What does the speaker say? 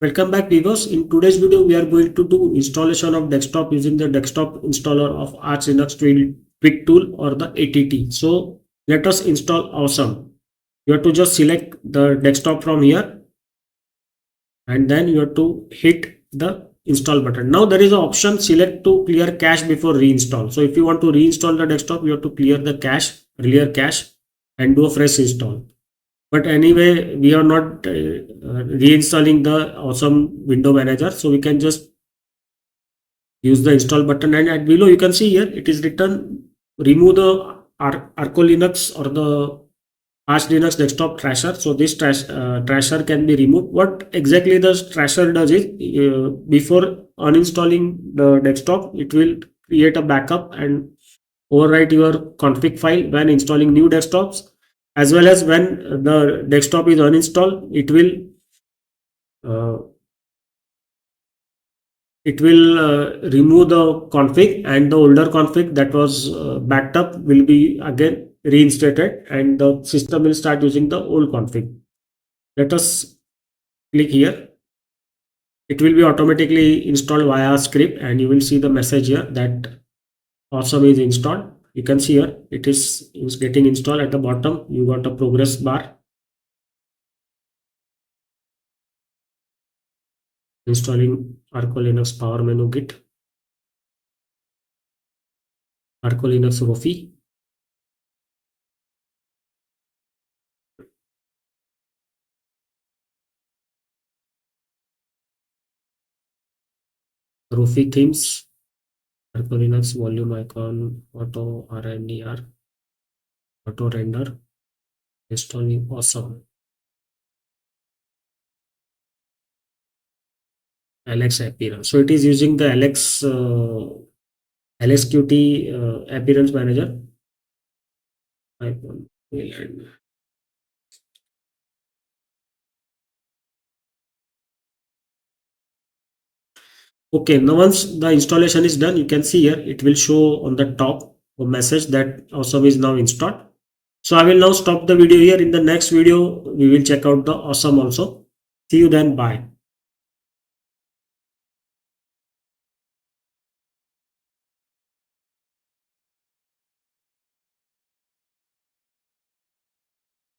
Welcome back viewers. In today's video we are going to do installation of desktop using the desktop installer of Arch Linux Quick Tool or the ATT. So let us install Awesome. You have to just select the desktop from here and then you have to hit the install button. Now there is an option select to clear cache before reinstall. So if you want to reinstall the desktop, you have to clear the cache, earlier cache, and do a fresh install. But anyway, we are not reinstalling the Awesome window manager, so we can just use the install button, and at below you can see here it is written remove the Arco Linux or the Arch Linux desktop trasher. So this trasher can be removed. What exactly the trasher does is before uninstalling the desktop, it will create a backup and overwrite your config file when installing new desktops, as well as when the desktop is uninstalled, it will remove the config, and the older config that was backed up will be again reinstated and the system will start using the old config. Let us click here. It will be automatically installed via script and you will see the message here that Awesome is installed. You can see here it is getting installed. At the bottom you got a progress bar. Installing Arco Linux Power Menu Git, Arco Linux Rofi, Rofi themes, Arco Linux volume icon, auto RNDR, auto render, installing Awesome, Alex appearance. So it is using the LXQT appearance manager. Okay, now once the installation is done, you can see here it will show on the top a message that Awesome is now installed. So I will now stop the video here. In the next video, we will check out the Awesome also. See you then. Bye.